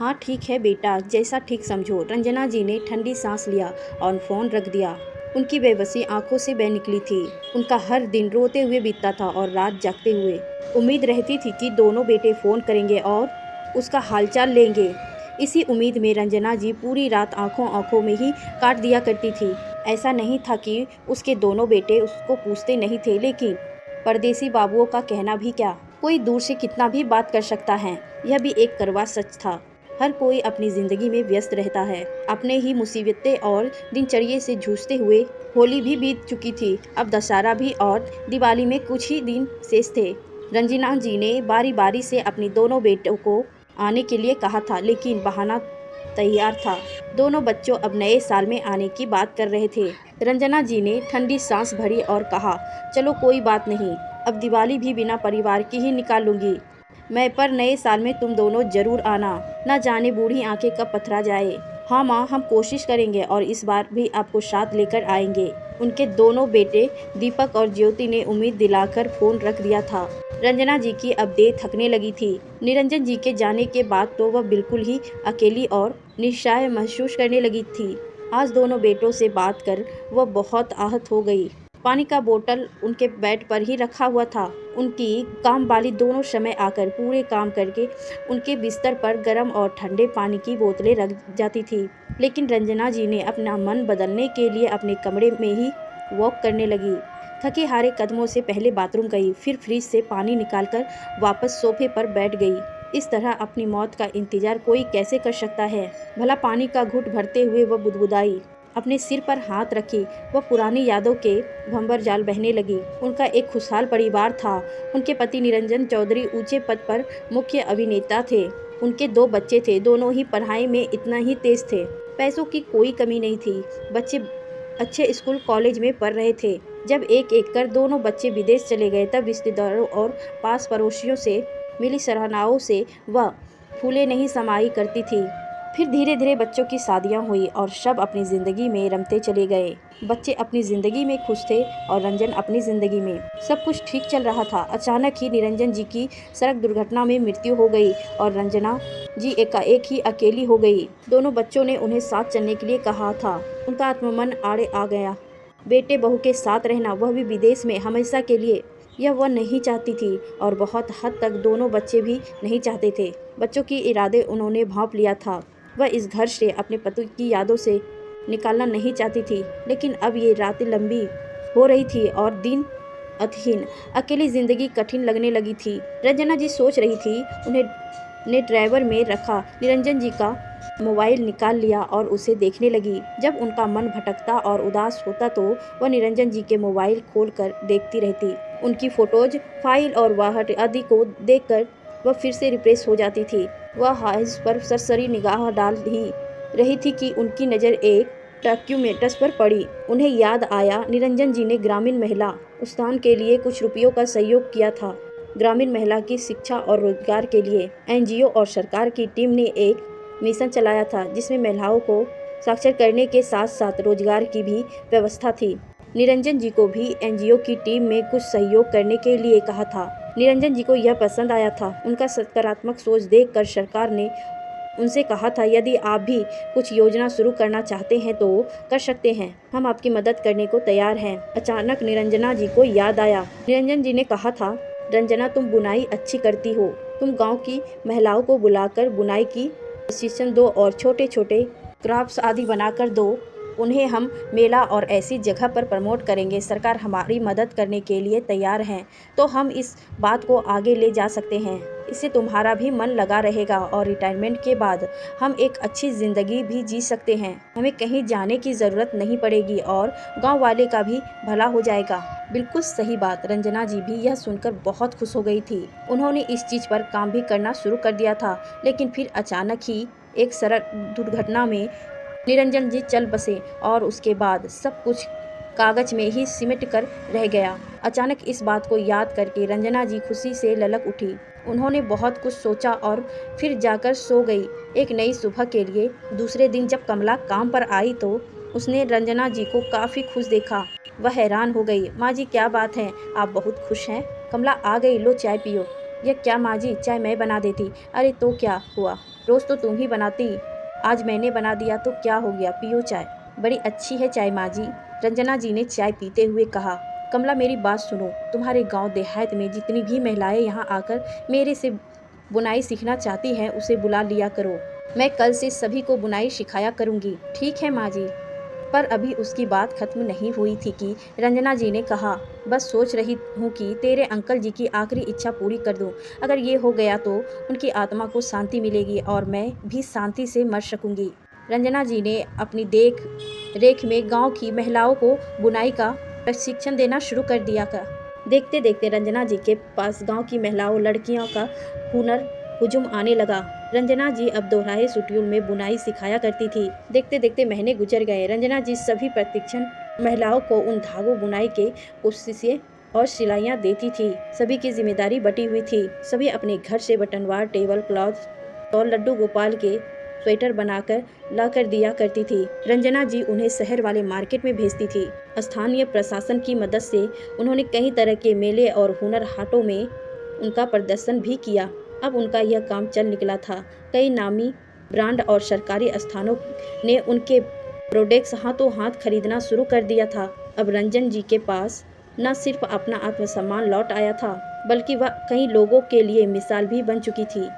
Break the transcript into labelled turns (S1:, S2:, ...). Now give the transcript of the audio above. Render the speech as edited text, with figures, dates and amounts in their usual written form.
S1: हाँ ठीक है बेटा, जैसा ठीक समझो। रंजना जी ने ठंडी सांस लिया और फ़ोन रख दिया। उनकी बेबसी आंखों से बह निकली थी। उनका हर दिन रोते हुए बीतता था और रात जागते हुए। उम्मीद रहती थी कि दोनों बेटे फ़ोन करेंगे और उसका हालचाल लेंगे। इसी उम्मीद में रंजना जी पूरी रात आंखों आंखों में ही काट दिया करती थी। ऐसा नहीं था कि उसके दोनों बेटे उसको पूछते नहीं थे, लेकिन परदेसी बाबुओं का कहना भी क्या, कोई दूर से कितना भी बात कर सकता है। यह भी एक कड़वा सच था। हर कोई अपनी ज़िंदगी में व्यस्त रहता है, अपने ही मुसीबतें और दिनचर्या से जूझते हुए। होली भी बीत चुकी थी, अब दशहरा भी, और दिवाली में कुछ ही दिन शेष थे। रंजना जी ने बारी बारी से अपनी दोनों बेटों को आने के लिए कहा था, लेकिन बहाना तैयार था। दोनों बच्चों अब नए साल में आने की बात कर रहे थे। रंजना जी ने ठंडी सांस भरी और कहा, चलो कोई बात नहीं, अब दिवाली भी बिना परिवार की ही निकाल लूँगी मैं, पर नए साल में तुम दोनों जरूर आना। न जाने बूढ़ी आंखें कब पथरा जाए। हाँ माँ, हम कोशिश करेंगे और इस बार भी आपको साथ लेकर आएंगे। उनके दोनों बेटे दीपक और ज्योति ने उम्मीद दिलाकर फ़ोन रख दिया था। रंजना जी की अब देह थकने लगी थी। निरंजन जी के जाने के बाद तो वह बिल्कुल ही अकेली और निस्सहाय महसूस करने लगी थी। आज दोनों बेटों से बात कर वह बहुत आहत हो गई। पानी का बोतल उनके बेड पर ही रखा हुआ था। उनकी काम वाली दोनों समय आकर पूरे काम करके उनके बिस्तर पर गर्म और ठंडे पानी की बोतलें रख जाती थी। लेकिन रंजना जी ने अपना मन बदलने के लिए अपने कमरे में ही वॉक करने लगी। थके हारे कदमों से पहले बाथरूम गई, फिर फ्रिज से पानी निकालकर वापस सोफे पर बैठ गई। इस तरह अपनी मौत का इंतजार कोई कैसे कर सकता है। भला पानी का घूंट भरते हुए वह बुदबुदाई। अपने सिर पर हाथ रखी वह पुरानी यादों के भंवर जाल बहने लगी। उनका एक खुशहाल परिवार था। उनके पति निरंजन चौधरी ऊंचे पद पर मुख्य अभिनेता थे। उनके 2 बच्चे थे, दोनों ही पढ़ाई में इतना ही तेज थे। पैसों की कोई कमी नहीं थी। बच्चे अच्छे स्कूल कॉलेज में पढ़ रहे थे। जब एक एक कर दोनों बच्चे विदेश चले गए, तब रिश्तेदारों और पास पड़ोसियों से मिली सराहनाओं से वह फूले नहीं समाई करती थी। फिर धीरे धीरे बच्चों की शादियां हुई और सब अपनी ज़िंदगी में रमते चले गए। बच्चे अपनी ज़िंदगी में खुश थे और रंजन अपनी ज़िंदगी में। सब कुछ ठीक चल रहा था। अचानक ही निरंजन जी की सड़क दुर्घटना में मृत्यु हो गई और रंजना जी एकाएक ही अकेली हो गई। दोनों बच्चों ने उन्हें साथ चलने के लिए कहा था। उनका आत्ममन आड़े आ गया। बेटे बहू के साथ रहना, वह भी विदेश में हमेशा के लिए, यह वह नहीं चाहती थी और बहुत हद तक दोनों बच्चे भी नहीं चाहते थे। बच्चों की इरादे उन्होंने भांप लिया था। वह इस घर से अपने पति की यादों से निकालना नहीं चाहती थी, लेकिन अब ये रातें लंबी हो रही थी और दिन अतहीन। अकेली जिंदगी कठिन लगने लगी थी। रंजना जी सोच रही थी। उन्हें ने ड्राइवर में रखा निरंजन जी का मोबाइल निकाल लिया और उसे देखने लगी। जब उनका मन भटकता और उदास होता तो वह निरंजन जी के मोबाइल खोलकर देखती रहती। उनकी फोटोज, फाइल और वाहट आदि को देखकर वह फिर से रिफ्रेश हो जाती थी। वह हाइज पर सरसरी निगाह डाल ही रही थी कि उनकी नज़र एक डॉक्यूमेंट्स पर पड़ी। उन्हें याद आया, निरंजन जी ने ग्रामीण महिला उत्थान के लिए कुछ रुपयों का सहयोग किया था। ग्रामीण महिला की शिक्षा और रोजगार के लिए एनजीओ और सरकार की टीम ने एक मिशन चलाया था, जिसमें महिलाओं को साक्षर करने के साथ साथ रोजगार की भी व्यवस्था थी। निरंजन जी को भी एनजीओ की टीम में कुछ सहयोग करने के लिए कहा था। निरंजन जी को यह पसंद आया था। उनका सकारात्मक सोच देखकर सरकार ने उनसे कहा था, यदि आप भी कुछ योजना शुरू करना चाहते हैं तो कर सकते हैं, हम आपकी मदद करने को तैयार हैं। अचानक निरंजना जी को याद आया। निरंजन जी ने कहा था, रंजना तुम बुनाई अच्छी करती हो, तुम गांव की महिलाओं को बुलाकर बुनाई की प्रशिक्षण दो और छोटे छोटे क्राफ्ट्स आदि बनाकर दो। उन्हें हम मेला और ऐसी जगह पर प्रमोट करेंगे। सरकार हमारी मदद करने के लिए तैयार है, तो हम इस बात को आगे ले जा सकते हैं। इससे तुम्हारा भी मन लगा रहेगा और रिटायरमेंट के बाद हम एक अच्छी ज़िंदगी भी जी सकते हैं। हमें कहीं जाने की ज़रूरत नहीं पड़ेगी और गांव वाले का भी भला हो जाएगा। बिल्कुल सही बात। रंजना जी भी यह सुनकर बहुत खुश हो गई थी। उन्होंने इस चीज़ पर काम भी करना शुरू कर दिया था, लेकिन फिर अचानक ही एक सड़क दुर्घटना में निरंजन जी चल बसे और उसके बाद सब कुछ कागज में ही सिमट कर रह गया। अचानक इस बात को याद करके रंजना जी खुशी से ललक उठी। उन्होंने बहुत कुछ सोचा और फिर जाकर सो गई एक नई सुबह के लिए। दूसरे दिन जब कमला काम पर आई तो उसने रंजना जी को काफ़ी खुश देखा। वह हैरान हो गई। माँ जी क्या बात है, आप बहुत खुश हैं। कमला आ गई, लो चाय पियो। यह क्या माँ जी, चाय मैं बना देती। अरे तो क्या हुआ, रोज़ तो तुम ही बनाती, आज मैंने बना दिया तो क्या हो गया, पियो चाय। बड़ी अच्छी है चाय माँ जी, रंजना जी ने चाय पीते हुए कहा। कमला मेरी बात सुनो, तुम्हारे गांव देहात में जितनी भी महिलाएं यहाँ आकर मेरे से बुनाई सीखना चाहती हैं उसे बुला लिया करो। मैं कल से सभी को बुनाई सिखाया करूँगी। ठीक है माँ जी। पर अभी उसकी बात खत्म नहीं हुई थी कि रंजना जी ने कहा, बस सोच रही हूँ कि तेरे अंकल जी की आखिरी इच्छा पूरी कर दूँ। अगर ये हो गया तो उनकी आत्मा को शांति मिलेगी और मैं भी शांति से मर सकूँगी। रंजना जी ने अपनी देख रेख में गांव की महिलाओं को बुनाई का प्रशिक्षण देना शुरू कर दिया था। देखते देखते रंजना जी के पास गांव की महिलाओं लड़कियों का हुनर हुजूम आने लगा। रंजना जी अब दोहराए शेड्यूल में बुनाई सिखाया करती थी। देखते देखते महीने गुजर गए। रंजना जी सभी प्रशिक्षण महिलाओं को उन धागों बुनाई के कोशिशें और सिलाइयाँ देती थी। सभी की जिम्मेदारी बटी हुई थी। सभी अपने घर से बटनवार, टेबल क्लॉथ और लड्डू गोपाल के स्वेटर बनाकर लाकर दिया करती थी। रंजना जी उन्हें शहर वाले मार्केट में भेजती थी। स्थानीय प्रशासन की मदद से उन्होंने कई तरह के मेले और हुनर हाटों में उनका प्रदर्शन भी किया। अब उनका यह काम चल निकला था। कई नामी ब्रांड और सरकारी स्थानों ने उनके प्रोडक्ट्स हाथों हाथ खरीदना शुरू कर दिया था। अब रंजन जी के पास न सिर्फ अपना आत्मसम्मान लौट आया था, बल्कि वह कई लोगों के लिए मिसाल भी बन चुकी थी।